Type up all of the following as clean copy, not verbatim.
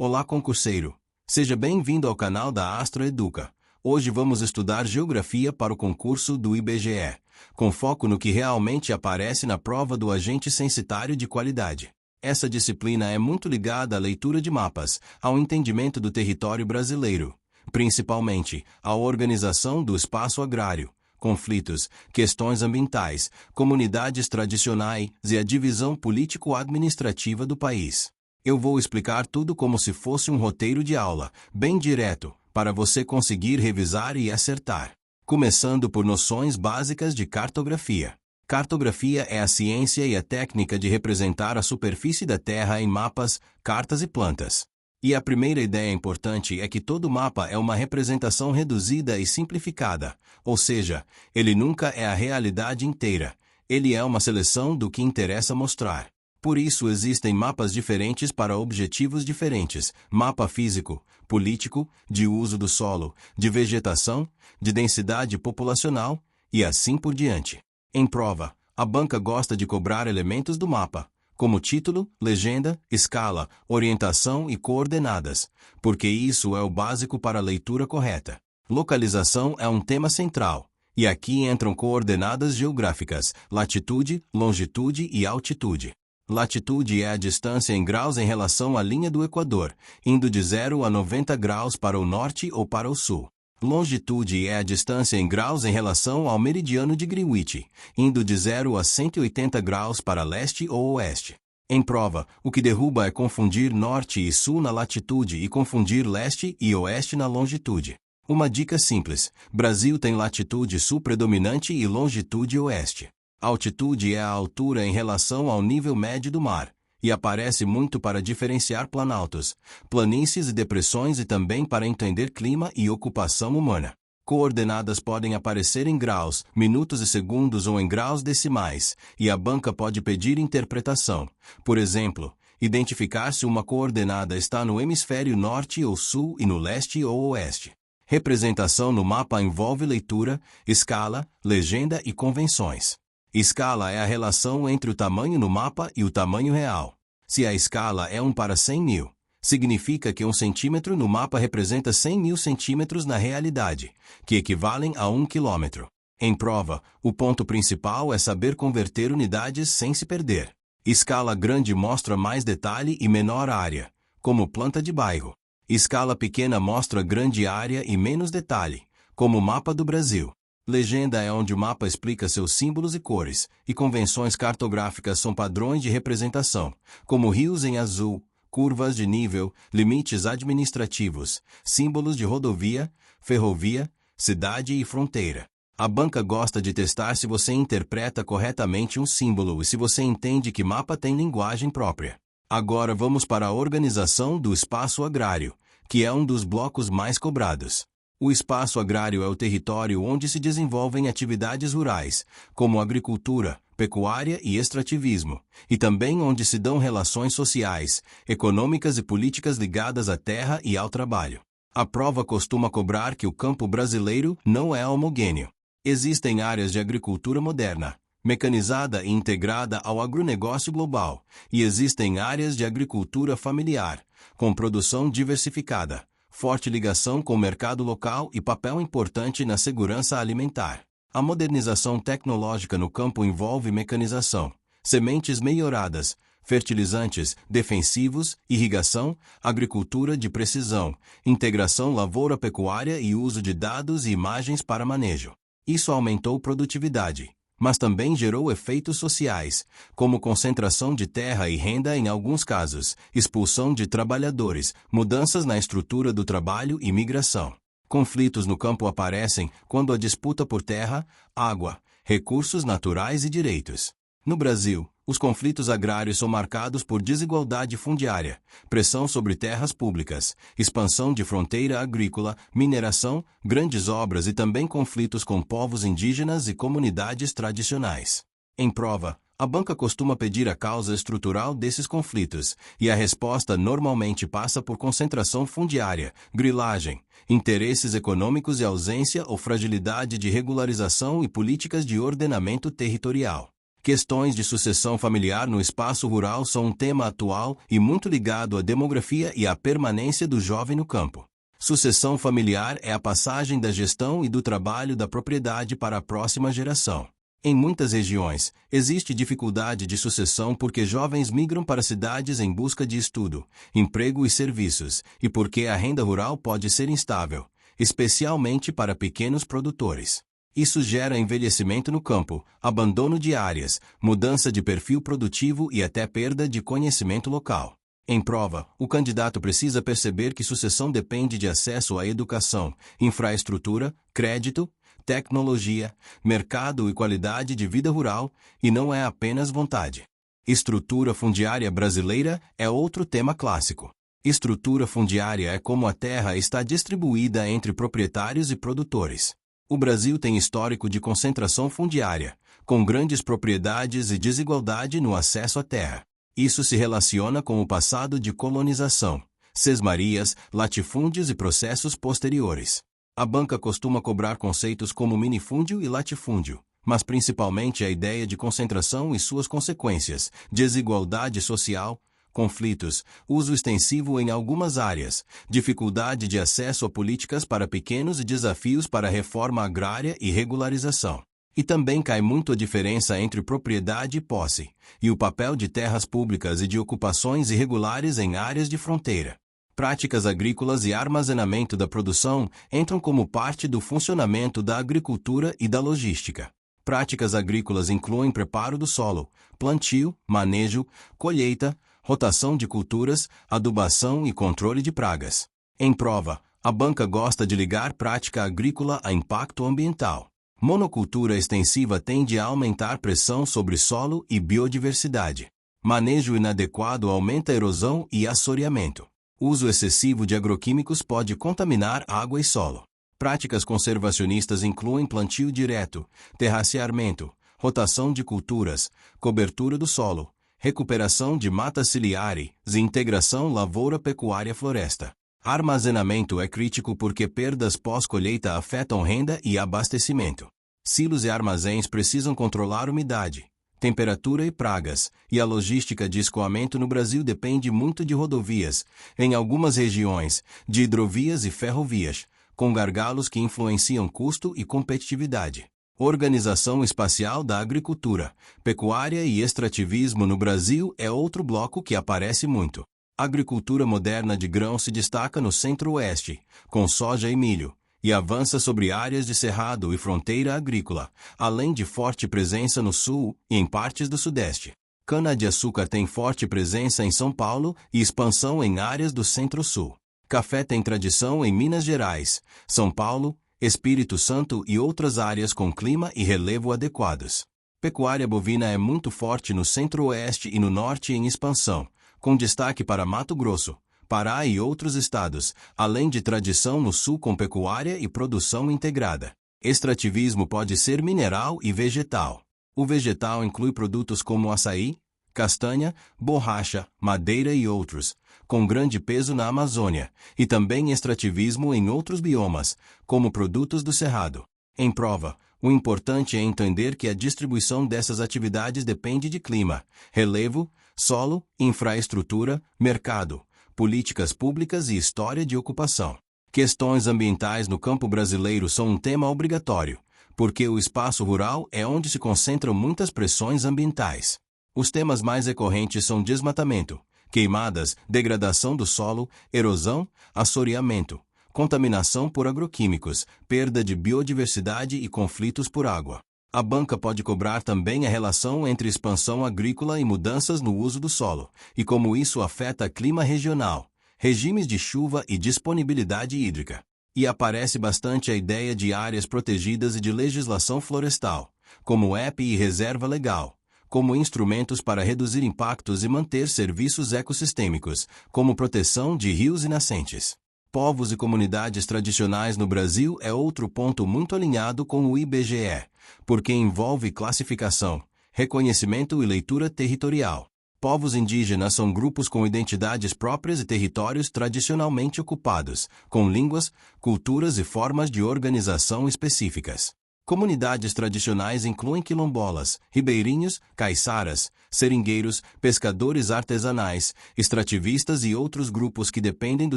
Olá, concurseiro! Seja bem-vindo ao canal da Astro Educa. Hoje vamos estudar Geografia para o concurso do IBGE, com foco no que realmente aparece na prova do agente censitário de qualidade. Essa disciplina é muito ligada à leitura de mapas, ao entendimento do território brasileiro, principalmente à organização do espaço agrário, conflitos, questões ambientais, comunidades tradicionais e a divisão político-administrativa do país. Eu vou explicar tudo como se fosse um roteiro de aula, bem direto, para você conseguir revisar e acertar. Começando por noções básicas de cartografia. Cartografia é a ciência e a técnica de representar a superfície da Terra em mapas, cartas e plantas. E a primeira ideia importante é que todo mapa é uma representação reduzida e simplificada, ou seja, ele nunca é a realidade inteira, ele é uma seleção do que interessa mostrar. Por isso existem mapas diferentes para objetivos diferentes, mapa físico, político, de uso do solo, de vegetação, de densidade populacional, e assim por diante. Em prova, a banca gosta de cobrar elementos do mapa, como título, legenda, escala, orientação e coordenadas, porque isso é o básico para a leitura correta. Localização é um tema central, e aqui entram coordenadas geográficas, latitude, longitude e altitude. Latitude é a distância em graus em relação à linha do Equador, indo de 0 a 90 graus para o norte ou para o sul. Longitude é a distância em graus em relação ao meridiano de Greenwich, indo de 0 a 180 graus para leste ou oeste. Em prova, o que derruba é confundir norte e sul na latitude e confundir leste e oeste na longitude. Uma dica simples: Brasil tem latitude sul predominante e longitude oeste. Altitude é a altura em relação ao nível médio do mar, e aparece muito para diferenciar planaltos, planícies e depressões e também para entender clima e ocupação humana. Coordenadas podem aparecer em graus, minutos e segundos ou em graus decimais, e a banca pode pedir interpretação. Por exemplo, identificar se uma coordenada está no hemisfério norte ou sul e no leste ou oeste. Representação no mapa envolve leitura, escala, legenda e convenções. Escala é a relação entre o tamanho no mapa e o tamanho real. Se a escala é 1 para 100 mil, significa que 1 centímetro no mapa representa 100 mil centímetros na realidade, que equivalem a 1 quilômetro. Em prova, o ponto principal é saber converter unidades sem se perder. Escala grande mostra mais detalhe e menor área, como planta de bairro. Escala pequena mostra grande área e menos detalhe, como o mapa do Brasil. Legenda é onde o mapa explica seus símbolos e cores, e convenções cartográficas são padrões de representação, como rios em azul, curvas de nível, limites administrativos, símbolos de rodovia, ferrovia, cidade e fronteira. A banca gosta de testar se você interpreta corretamente um símbolo e se você entende que mapa tem linguagem própria. Agora vamos para a organização do espaço agrário, que é um dos blocos mais cobrados. O espaço agrário é o território onde se desenvolvem atividades rurais, como agricultura, pecuária e extrativismo, e também onde se dão relações sociais, econômicas e políticas ligadas à terra e ao trabalho. A prova costuma cobrar que o campo brasileiro não é homogêneo. Existem áreas de agricultura moderna, mecanizada e integrada ao agronegócio global, e existem áreas de agricultura familiar, com produção diversificada, forte ligação com o mercado local e papel importante na segurança alimentar. A modernização tecnológica no campo envolve mecanização, sementes melhoradas, fertilizantes, defensivos, irrigação, agricultura de precisão, integração lavoura-pecuária e uso de dados e imagens para manejo. Isso aumentou produtividade, mas também gerou efeitos sociais, como concentração de terra e renda em alguns casos, expulsão de trabalhadores, mudanças na estrutura do trabalho e migração. Conflitos no campo aparecem quando a disputa por terra, água, recursos naturais e direitos. No Brasil, os conflitos agrários são marcados por desigualdade fundiária, pressão sobre terras públicas, expansão de fronteira agrícola, mineração, grandes obras e também conflitos com povos indígenas e comunidades tradicionais. Em prova, a banca costuma pedir a causa estrutural desses conflitos, e a resposta normalmente passa por concentração fundiária, grilagem, interesses econômicos e ausência ou fragilidade de regularização e políticas de ordenamento territorial. Questões de sucessão familiar no espaço rural são um tema atual e muito ligado à demografia e à permanência do jovem no campo. Sucessão familiar é a passagem da gestão e do trabalho da propriedade para a próxima geração. Em muitas regiões, existe dificuldade de sucessão porque jovens migram para cidades em busca de estudo, emprego e serviços, e porque a renda rural pode ser instável, especialmente para pequenos produtores. Isso gera envelhecimento no campo, abandono de áreas, mudança de perfil produtivo e até perda de conhecimento local. Em prova, o candidato precisa perceber que sucessão depende de acesso à educação, infraestrutura, crédito, tecnologia, mercado e qualidade de vida rural, e não é apenas vontade. Estrutura fundiária brasileira é outro tema clássico. Estrutura fundiária é como a terra está distribuída entre proprietários e produtores. O Brasil tem histórico de concentração fundiária, com grandes propriedades e desigualdade no acesso à terra. Isso se relaciona com o passado de colonização, sesmarias, latifúndios e processos posteriores. A banca costuma cobrar conceitos como minifúndio e latifúndio, mas principalmente a ideia de concentração e suas consequências, desigualdade social, conflitos, uso extensivo em algumas áreas, dificuldade de acesso a políticas para pequenos e desafios para a reforma agrária e regularização. E também cai muito a diferença entre propriedade e posse, e o papel de terras públicas e de ocupações irregulares em áreas de fronteira. Práticas agrícolas e armazenamento da produção entram como parte do funcionamento da agricultura e da logística. Práticas agrícolas incluem preparo do solo, plantio, manejo, colheita, rotação de culturas, adubação e controle de pragas. Em prova, a banca gosta de ligar prática agrícola a impacto ambiental. Monocultura extensiva tende a aumentar pressão sobre solo e biodiversidade. Manejo inadequado aumenta a erosão e assoreamento. Uso excessivo de agroquímicos pode contaminar água e solo. Práticas conservacionistas incluem plantio direto, terraceamento, rotação de culturas, cobertura do solo, recuperação de matas ciliares e integração lavoura-pecuária-floresta. Armazenamento é crítico porque perdas pós-colheita afetam renda e abastecimento. Silos e armazéns precisam controlar umidade, temperatura e pragas, e a logística de escoamento no Brasil depende muito de rodovias, em algumas regiões, de hidrovias e ferrovias, com gargalos que influenciam custo e competitividade. Organização espacial da agricultura, pecuária e extrativismo no Brasil é outro bloco que aparece muito. A agricultura moderna de grão se destaca no centro-oeste, com soja e milho, e avança sobre áreas de cerrado e fronteira agrícola, além de forte presença no sul e em partes do sudeste. Cana-de-açúcar tem forte presença em São Paulo e expansão em áreas do centro-sul. Café tem tradição em Minas Gerais, São Paulo, Espírito Santo e outras áreas com clima e relevo adequados. Pecuária bovina é muito forte no centro-oeste e no norte em expansão, com destaque para Mato Grosso, Pará e outros estados, além de tradição no sul com pecuária e produção integrada. Extrativismo pode ser mineral e vegetal. O vegetal inclui produtos como açaí, castanha, borracha, madeira e outros, com grande peso na Amazônia, e também extrativismo em outros biomas, como produtos do cerrado. Em prova, o importante é entender que a distribuição dessas atividades depende de clima, relevo, solo, infraestrutura, mercado, políticas públicas e história de ocupação. Questões ambientais no campo brasileiro são um tema obrigatório, porque o espaço rural é onde se concentram muitas pressões ambientais. Os temas mais recorrentes são desmatamento, queimadas, degradação do solo, erosão, assoreamento, contaminação por agroquímicos, perda de biodiversidade e conflitos por água. A banca pode cobrar também a relação entre expansão agrícola e mudanças no uso do solo, e como isso afeta clima regional, regimes de chuva e disponibilidade hídrica. E aparece bastante a ideia de áreas protegidas e de legislação florestal, como EP e reserva legal, como instrumentos para reduzir impactos e manter serviços ecossistêmicos, como proteção de rios e nascentes. Povos e comunidades tradicionais no Brasil é outro ponto muito alinhado com o IBGE, porque envolve classificação, reconhecimento e leitura territorial. Povos indígenas são grupos com identidades próprias e territórios tradicionalmente ocupados, com línguas, culturas e formas de organização específicas. Comunidades tradicionais incluem quilombolas, ribeirinhos, caiçaras, seringueiros, pescadores artesanais, extrativistas e outros grupos que dependem do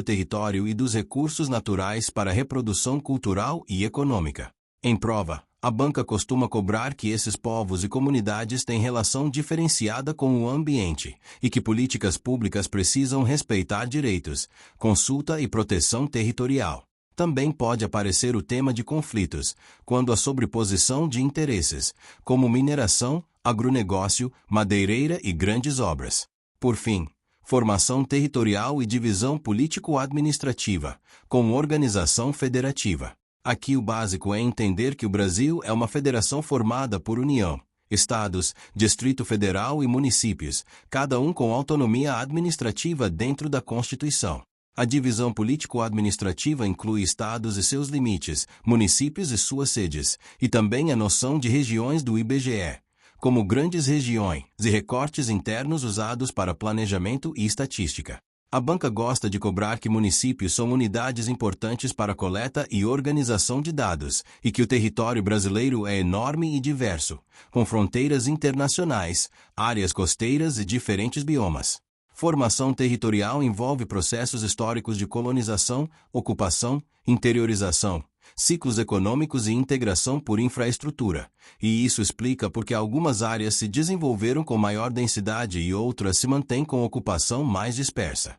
território e dos recursos naturais para a reprodução cultural e econômica. Em prova, a banca costuma cobrar que esses povos e comunidades têm relação diferenciada com o ambiente e que políticas públicas precisam respeitar direitos, consulta e proteção territorial. Também pode aparecer o tema de conflitos, quando a sobreposição de interesses, como mineração, agronegócio, madeireira e grandes obras. Por fim, formação territorial e divisão político-administrativa, com organização federativa. Aqui o básico é entender que o Brasil é uma federação formada por União, Estados, Distrito Federal e municípios, cada um com autonomia administrativa dentro da Constituição. A divisão político-administrativa inclui estados e seus limites, municípios e suas sedes, e também a noção de regiões do IBGE, como grandes regiões e recortes internos usados para planejamento e estatística. A banca gosta de cobrar que municípios são unidades importantes para a coleta e organização de dados, e que o território brasileiro é enorme e diverso, com fronteiras internacionais, áreas costeiras e diferentes biomas. Formação territorial envolve processos históricos de colonização, ocupação, interiorização, ciclos econômicos e integração por infraestrutura, e isso explica porque algumas áreas se desenvolveram com maior densidade e outras se mantêm com ocupação mais dispersa.